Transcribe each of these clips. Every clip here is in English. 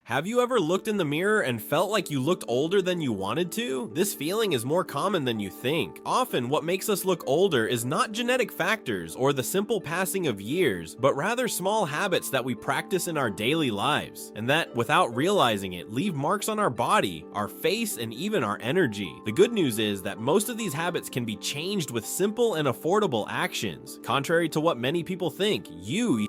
Have you ever looked in the mirror and felt like you looked older than you wanted to? This feeling is more common than you think. Often, what makes us look older is not genetic factors or the simple passing of years, but rather small habits that we practice in our daily lives, and that, without realizing it, leave marks on our body, our face, and even our energy. The good news is that most of these habits can be changed with simple and affordable actions. Contrary to what many people think, you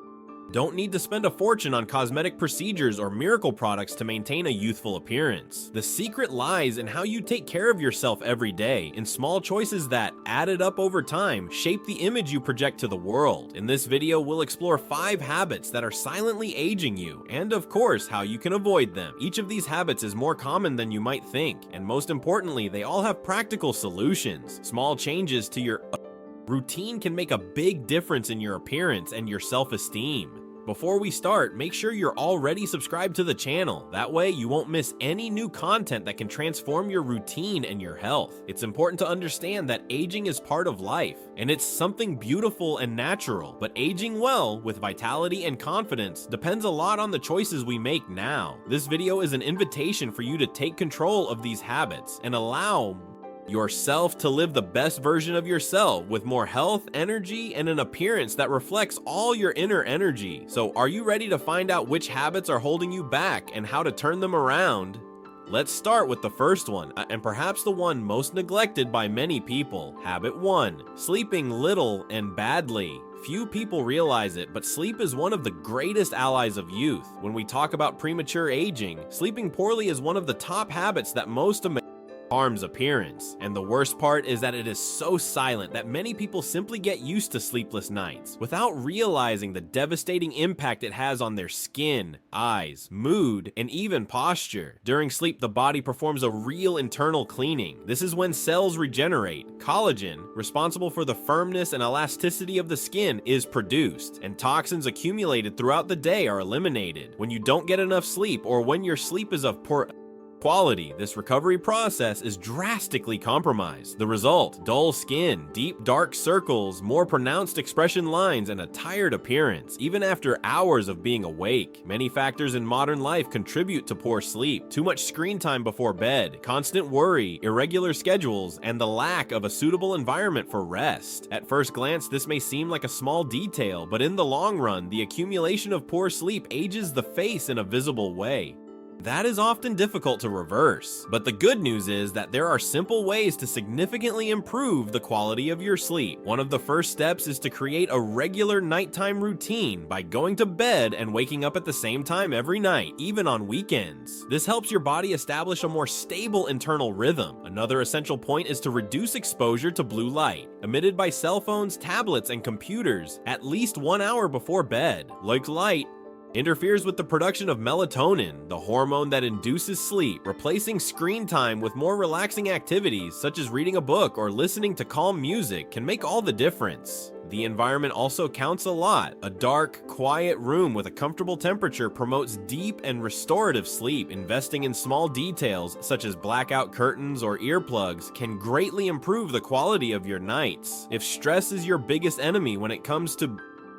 don't need to spend a fortune on cosmetic procedures or miracle products to maintain a youthful appearance. The secret lies in how you take care of yourself every day, in small choices that, added up over time, shape the image you project to the world. In this video, we'll explore 5 habits that are silently aging you, and of course, how you can avoid them. Each of these habits is more common than you might think, and most importantly, they all have practical solutions. Small changes to your routine can make a big difference in your appearance and your self-esteem. Before we start, make sure you're already subscribed to the channel. That way, you won't miss any new content that can transform your routine and your health. It's important to understand that aging is part of life, and it's something beautiful and natural. But aging well, with vitality and confidence, depends a lot on the choices we make now. This video is an invitation for you to take control of these habits and allow yourself to live the best version of yourself with more health, energy, and an appearance that reflects all your inner energy. So are you ready to find out which habits are holding you back and how to turn them around? Let's start with the first one, and perhaps the one most neglected by many people. Habit 1. Sleeping little and badly. Few people realize it, but sleep is one of the greatest allies of youth. When we talk about premature aging, sleeping poorly is one of the top habits that most harms appearance. And the worst part is that it is so silent that many people simply get used to sleepless nights without realizing the devastating impact it has on their skin, eyes, mood, and even posture. During sleep, the body performs a real internal cleaning. This is when cells regenerate, collagen, responsible for the firmness and elasticity of the skin, is produced, and toxins accumulated throughout the day are eliminated. When you don't get enough sleep, or when your sleep is of poor quality, this recovery process is drastically compromised. The result: dull skin, deep dark circles, more pronounced expression lines, and a tired appearance, even after hours of being awake. Many factors in modern life contribute to poor sleep: too much screen time before bed, constant worry, irregular schedules, and the lack of a suitable environment for rest. At first glance, this may seem like a small detail, but in the long run, the accumulation of poor sleep ages the face in a visible way. That is often difficult to reverse, but the good news is that there are simple ways to significantly improve the quality of your sleep. One of the first steps is to create a regular nighttime routine by going to bed and waking up at the same time every night, even on weekends. This helps your body establish a more stable internal rhythm. Another essential point is to reduce exposure to blue light, emitted by cell phones, tablets, and computers, at least 1 hour before bed. Like light interferes with the production of melatonin, the hormone that induces sleep. Replacing screen time with more relaxing activities, such as reading a book or listening to calm music, can make all the difference. The environment also counts a lot. A dark, quiet room with a comfortable temperature promotes deep and restorative sleep. Investing in small details, such as blackout curtains or earplugs, can greatly improve the quality of your nights. If stress is your biggest enemy when it comes to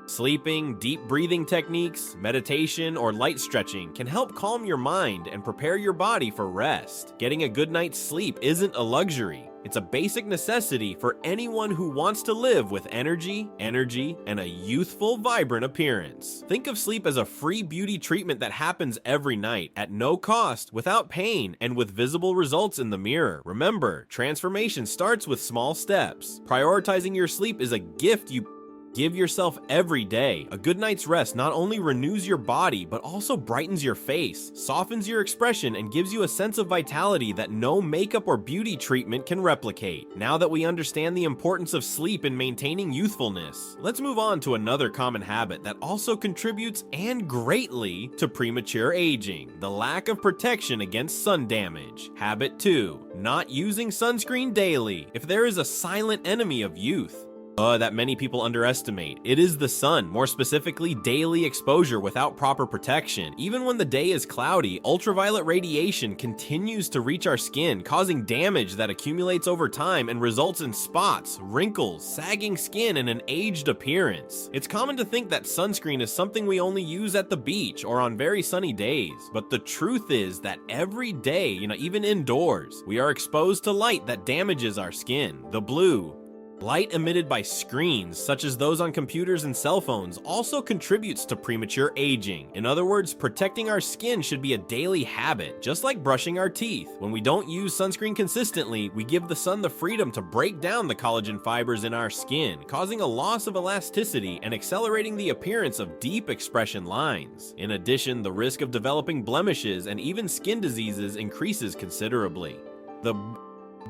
sleeping, deep breathing techniques, meditation, or light stretching can help calm your mind and prepare your body for rest. Getting a good night's sleep isn't a luxury. It's a basic necessity for anyone who wants to live with energy, and a youthful, vibrant appearance. Think of sleep as a free beauty treatment that happens every night, at no cost, without pain, and with visible results in the mirror. Remember, transformation starts with small steps. Prioritizing your sleep is a gift you give yourself every day. A good night's rest not only renews your body, but also brightens your face, softens your expression, and gives you a sense of vitality that no makeup or beauty treatment can replicate. Now that we understand the importance of sleep in maintaining youthfulness, let's move on to another common habit that also contributes, and greatly, to premature aging: the lack of protection against sun damage. Habit 2. Not using sunscreen daily. If there is a silent enemy of youth, that many people underestimate. It is the sun, more specifically daily exposure without proper protection. Even when the day is cloudy, ultraviolet radiation continues to reach our skin, causing damage that accumulates over time and results in spots, wrinkles, sagging skin, and an aged appearance. It's common to think that sunscreen is something we only use at the beach or on very sunny days, but the truth is that every day, even indoors, we are exposed to light that damages our skin. The blue light emitted by screens, such as those on computers and cell phones, also contributes to premature aging. In other words, protecting our skin should be a daily habit, just like brushing our teeth. When we don't use sunscreen consistently, we give the sun the freedom to break down the collagen fibers in our skin, causing a loss of elasticity and accelerating the appearance of deep expression lines. In addition, the risk of developing blemishes and even skin diseases increases considerably. The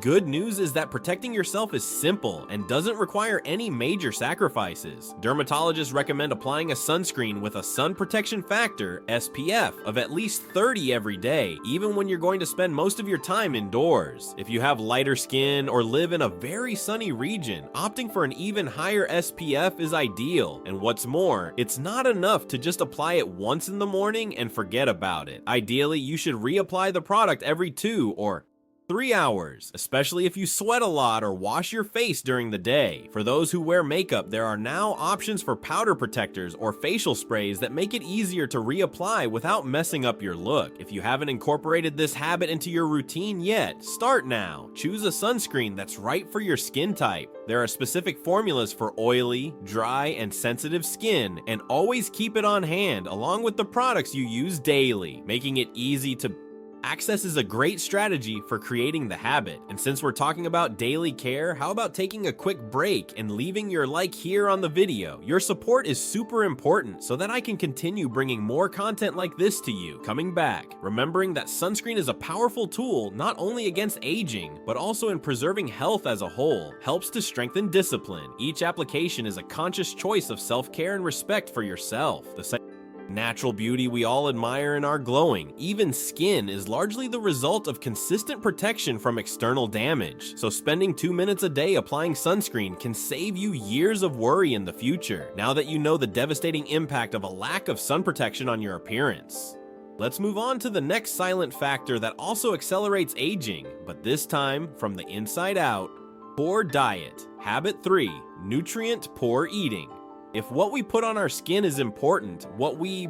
good news is that protecting yourself is simple and doesn't require any major sacrifices. Dermatologists recommend applying a sunscreen with a sun protection factor, SPF, of at least 30 every day, even when you're going to spend most of your time indoors. If you have lighter skin or live in a very sunny region, opting for an even higher SPF is ideal. And what's more, it's not enough to just apply it once in the morning and forget about it. Ideally, you should reapply the product every 2 or 3 hours, especially if you sweat a lot or wash your face during the day. For those who wear makeup, there are now options for powder protectors or facial sprays that make it easier to reapply without messing up your look. If you haven't incorporated this habit into your routine yet, start now. Choose a sunscreen that's right for your skin type. There are specific formulas for oily, dry, and sensitive skin, and always keep it on hand along with the products you use daily. Making it easy to access is a great strategy for creating the habit. And since we're talking about daily care, how about taking a quick break and leaving your like here on the video? Your support is super important so that I can continue bringing more content like this to you. Coming back, remembering that sunscreen is a powerful tool not only against aging, but also in preserving health as a whole, helps to strengthen discipline. Each application is a conscious choice of self-care and respect for yourself. The natural beauty we all admire in our glowing, even skin, is largely the result of consistent protection from external damage. So spending 2 minutes a day applying sunscreen can save you years of worry in the future, now that you know the devastating impact of a lack of sun protection on your appearance. Let's move on to the next silent factor that also accelerates aging, but this time from the inside out: poor diet. Habit 3, nutrient poor eating. If what we put on our skin is important, what we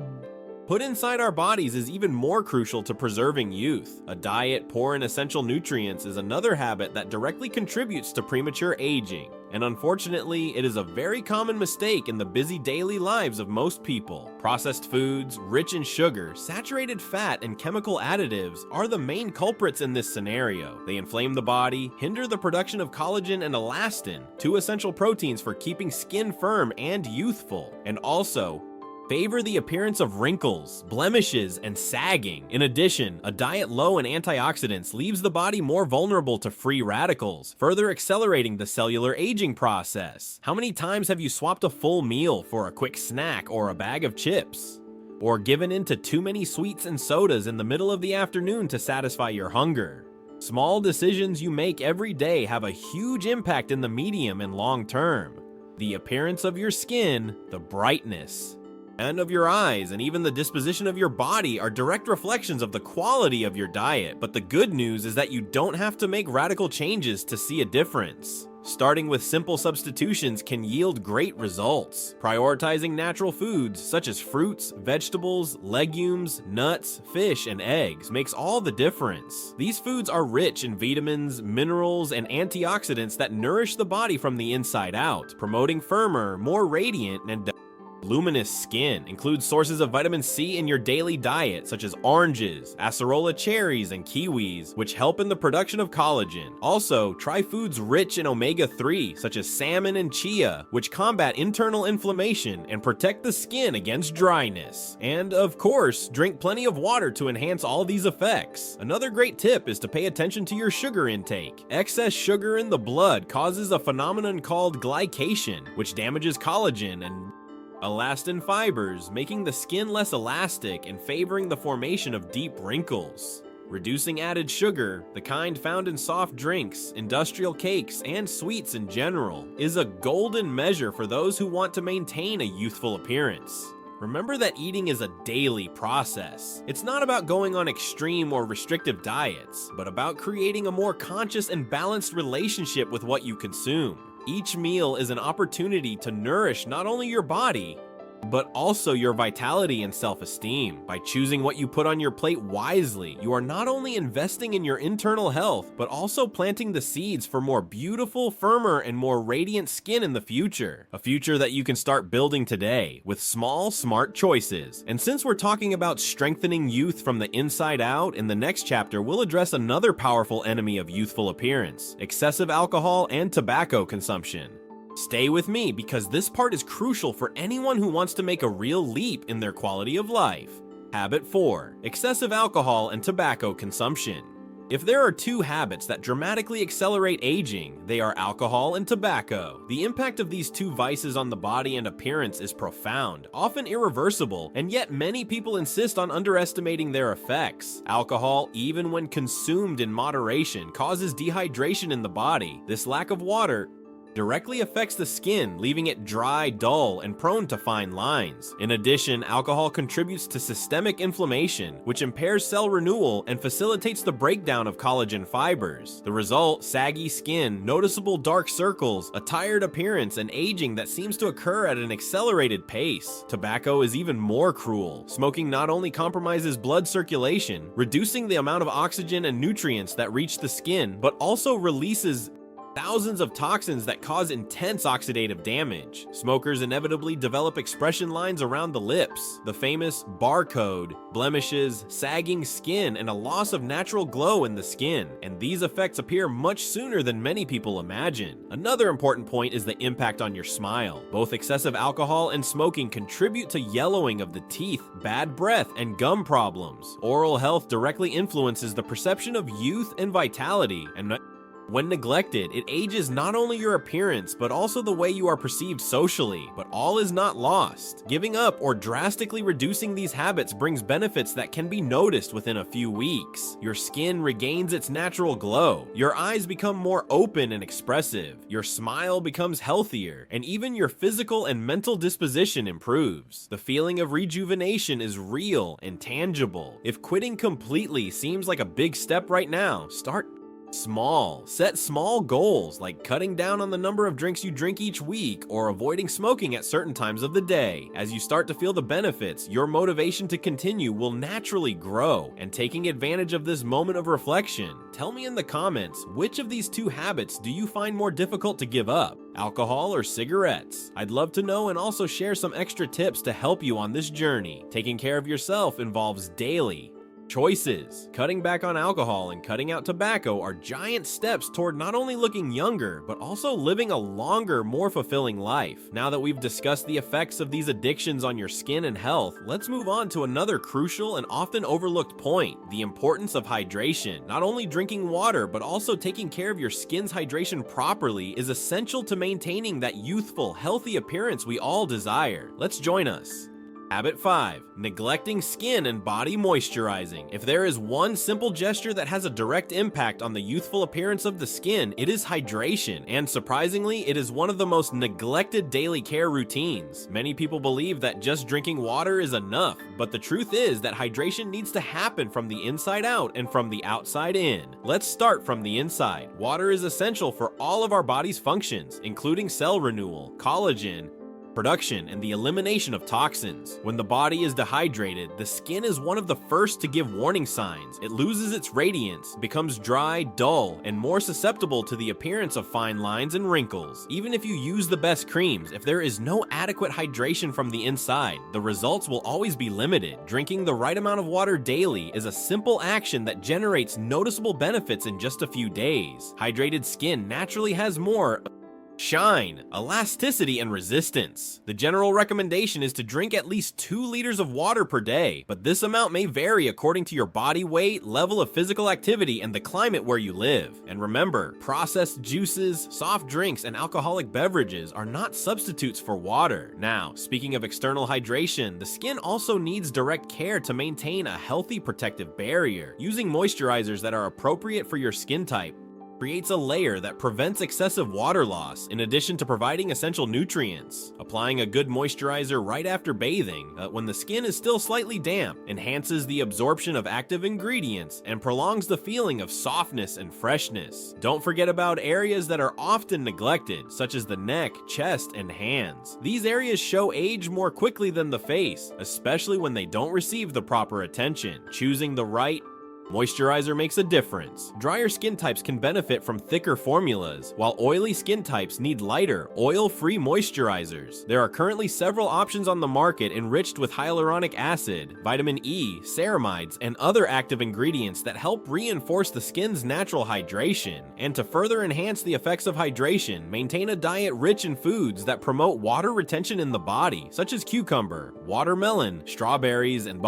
put inside our bodies is even more crucial to preserving youth. A diet poor in essential nutrients is another habit that directly contributes to premature aging. And unfortunately, it is a very common mistake in the busy daily lives of most people. Processed foods, rich in sugar, saturated fat, and chemical additives are the main culprits in this scenario. They inflame the body, hinder the production of collagen and elastin, 2 essential proteins for keeping skin firm and youthful, and also favor the appearance of wrinkles, blemishes, and sagging. In addition, a diet low in antioxidants leaves the body more vulnerable to free radicals, further accelerating the cellular aging process. How many times have you swapped a full meal for a quick snack or a bag of chips? Or given in to too many sweets and sodas in the middle of the afternoon to satisfy your hunger? Small decisions you make every day have a huge impact in the medium and long term. The appearance of your skin, the brightness and of your eyes, and even the disposition of your body are direct reflections of the quality of your diet. But the good news is that you don't have to make radical changes to see a difference. Starting with simple substitutions can yield great results. Prioritizing natural foods such as fruits, vegetables, legumes, nuts, fish, and eggs makes all the difference. These foods are rich in vitamins, minerals, and antioxidants that nourish the body from the inside out, promoting firmer, more radiant, and luminous skin. Include sources of vitamin C in your daily diet, such as oranges, acerola cherries, and kiwis, which help in the production of collagen. Also, try foods rich in omega-3, such as salmon and chia, which combat internal inflammation and protect the skin against dryness. And of course, drink plenty of water to enhance all these effects. Another great tip is to pay attention to your sugar intake. Excess sugar in the blood causes a phenomenon called glycation, which damages collagen and elastin fibers, making the skin less elastic and favoring the formation of deep wrinkles. Reducing added sugar, the kind found in soft drinks, industrial cakes, and sweets in general, is a golden measure for those who want to maintain a youthful appearance. Remember that eating is a daily process. It's not about going on extreme or restrictive diets, but about creating a more conscious and balanced relationship with what you consume. Each meal is an opportunity to nourish not only your body, but also your vitality and self-esteem. By choosing what you put on your plate wisely, you are not only investing in your internal health, but also planting the seeds for more beautiful, firmer, and more radiant skin in the future. A future that you can start building today with small, smart choices. And since we're talking about strengthening youth from the inside out, in the next chapter, we'll address another powerful enemy of youthful appearance: excessive alcohol and tobacco consumption. Stay with me because this part is crucial for anyone who wants to make a real leap in their quality of life. Habit 4. Excessive alcohol and tobacco consumption. If there are two habits that dramatically accelerate aging, they are alcohol and tobacco. The impact of these two vices on the body and appearance is profound, often irreversible, and yet many people insist on underestimating their effects. Alcohol, even when consumed in moderation, causes dehydration in the body. This lack of water directly affects the skin, leaving it dry, dull, and prone to fine lines. In addition, alcohol contributes to systemic inflammation, which impairs cell renewal and facilitates the breakdown of collagen fibers. The result: saggy skin, noticeable dark circles, a tired appearance, and aging that seems to occur at an accelerated pace. Tobacco is even more cruel. Smoking not only compromises blood circulation, reducing the amount of oxygen and nutrients that reach the skin, but also releases thousands of toxins that cause intense oxidative damage. Smokers inevitably develop expression lines around the lips, the famous barcode, blemishes, sagging skin, and a loss of natural glow in the skin. And these effects appear much sooner than many people imagine. Another important point is the impact on your smile. Both excessive alcohol and smoking contribute to yellowing of the teeth, bad breath, and gum problems. Oral health directly influences the perception of youth and vitality, and when neglected, it ages not only your appearance, but also the way you are perceived socially. But all is not lost. Giving up or drastically reducing these habits brings benefits that can be noticed within a few weeks. Your skin regains its natural glow, your eyes become more open and expressive, your smile becomes healthier, and even your physical and mental disposition improves. The feeling of rejuvenation is real and tangible. If quitting completely seems like a big step right now, start small. Set small goals like cutting down on the number of drinks you drink each week or avoiding smoking at certain times of the day. As you start to feel the benefits, your motivation to continue will naturally grow. And taking advantage of this moment of reflection, tell me in the comments, which of these two habits do you find more difficult to give up? Alcohol or cigarettes? I'd love to know, and also share some extra tips to help you on this journey. Taking care of yourself involves daily choices. Cutting back on alcohol and cutting out tobacco are giant steps toward not only looking younger, but also living a longer, more fulfilling life. Now that we've discussed the effects of these addictions on your skin and health, let's move on to another crucial and often overlooked point: the importance of hydration. Not only drinking water, but also taking care of your skin's hydration properly is essential to maintaining that youthful, healthy appearance we all desire. Let's join us. Habit 5. Neglecting skin and body moisturizing. If there is one simple gesture that has a direct impact on the youthful appearance of the skin, it is hydration. And surprisingly, it is one of the most neglected daily care routines. Many people believe that just drinking water is enough, but the truth is that hydration needs to happen from the inside out and from the outside in. Let's start from the inside. Water is essential for all of our body's functions, including cell renewal, collagen production, and the elimination of toxins. When the body is dehydrated, the skin is one of the first to give warning signs. It loses its radiance, becomes dry, dull, and more susceptible to the appearance of fine lines and wrinkles. Even if you use the best creams, if there is no adequate hydration from the inside, the results will always be limited. Drinking the right amount of water daily is a simple action that generates noticeable benefits in just a few days. Hydrated skin naturally has more Shine, elasticity, and resistance. The general recommendation is to drink at least 2 liters of water per day, but this amount may vary according to your body weight, level of physical activity, and the climate where you live. And remember, processed juices, soft drinks, and alcoholic beverages are not substitutes for water. Now, speaking of external hydration, the skin also needs direct care to maintain a healthy protective barrier. Using moisturizers that are appropriate for your skin type creates a layer that prevents excessive water loss, in addition to providing essential nutrients. Applying a good moisturizer right after bathing, when the skin is still slightly damp, enhances the absorption of active ingredients and prolongs the feeling of softness and freshness. Don't forget about areas that are often neglected, such as the neck, chest, and hands. These areas show age more quickly than the face, especially when they don't receive the proper attention. Choosing the right moisturizer makes a difference. Drier skin types can benefit from thicker formulas, while oily skin types need lighter, oil-free moisturizers. There are currently several options on the market enriched with hyaluronic acid, vitamin E, ceramides, and other active ingredients that help reinforce the skin's natural hydration. And to further enhance the effects of hydration, maintain a diet rich in foods that promote water retention in the body, such as cucumber, watermelon, strawberries, and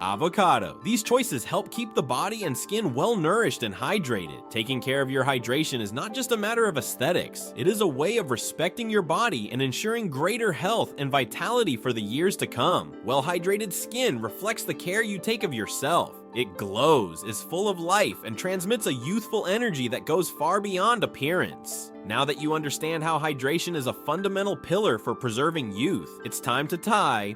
avocado. These choices help keep the body and skin well nourished and hydrated. Taking care of your hydration is not just a matter of aesthetics, it is a way of respecting your body and ensuring greater health and vitality for the years to come. Well-hydrated skin reflects the care you take of yourself. It glows, is full of life, and transmits a youthful energy that goes far beyond appearance. Now that you understand how hydration is a fundamental pillar for preserving youth, it's time to tie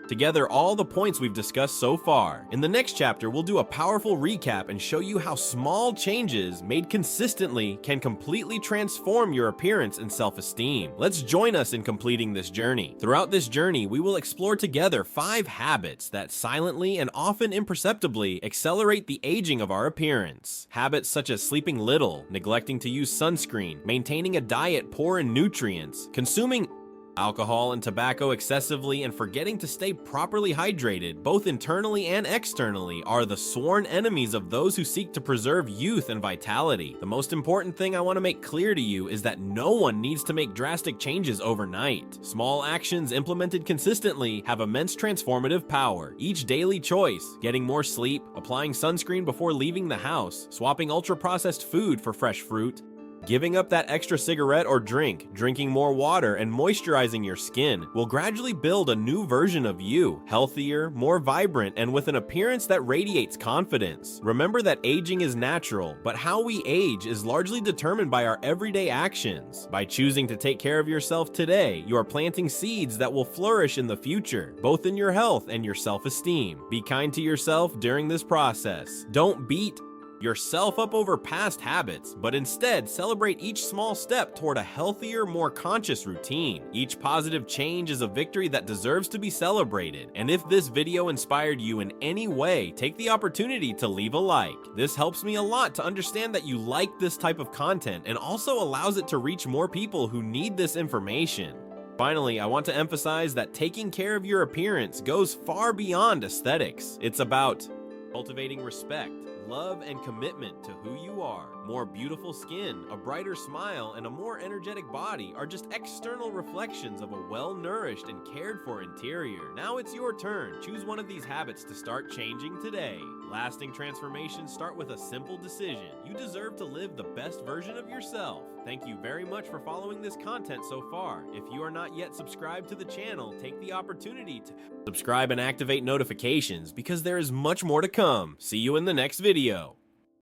together all the points we've discussed so far. In the next chapter, we'll do a powerful recap and show you how small changes made consistently can completely transform your appearance and self-esteem. Let's join us in completing this journey. Throughout this journey, we will explore together 5 habits that silently and often imperceptibly accelerate the aging of our appearance. Habits such as sleeping little, neglecting to use sunscreen, maintaining a diet poor in nutrients, consuming alcohol and tobacco excessively, and forgetting to stay properly hydrated, both internally and externally, are the sworn enemies of those who seek to preserve youth and vitality. The most important thing I want to make clear to you is that no one needs to make drastic changes overnight. Small actions implemented consistently have immense transformative power. Each daily choice, getting more sleep, applying sunscreen before leaving the house, swapping ultra-processed food for fresh fruit, giving up that extra cigarette or drink, drinking more water, and moisturizing your skin will gradually build a new version of you, healthier, more vibrant, and with an appearance that radiates confidence. Remember that aging is natural, but how we age is largely determined by our everyday actions. By choosing to take care of yourself today, you are planting seeds that will flourish in the future, both in your health and your self-esteem. Be kind to yourself during this process. Don't beat yourself up over past habits, but instead celebrate each small step toward a healthier, more conscious routine. Each positive change is a victory that deserves to be celebrated. And if this video inspired you in any way, take the opportunity to leave a like. This helps me a lot to understand that you like this type of content and also allows it to reach more people who need this information. Finally, I want to emphasize that taking care of your appearance goes far beyond aesthetics. It's about cultivating respect, love, and commitment to who you are. More beautiful skin, a brighter smile, and a more energetic body are just external reflections of a well-nourished and cared-for interior. Now it's your turn. Choose one of these habits to start changing today. Lasting transformations start with a simple decision. You deserve to live the best version of yourself. Thank you very much for following this content so far. If you are not yet subscribed to the channel, take the opportunity to subscribe and activate notifications because there is much more to come. See you in the next video.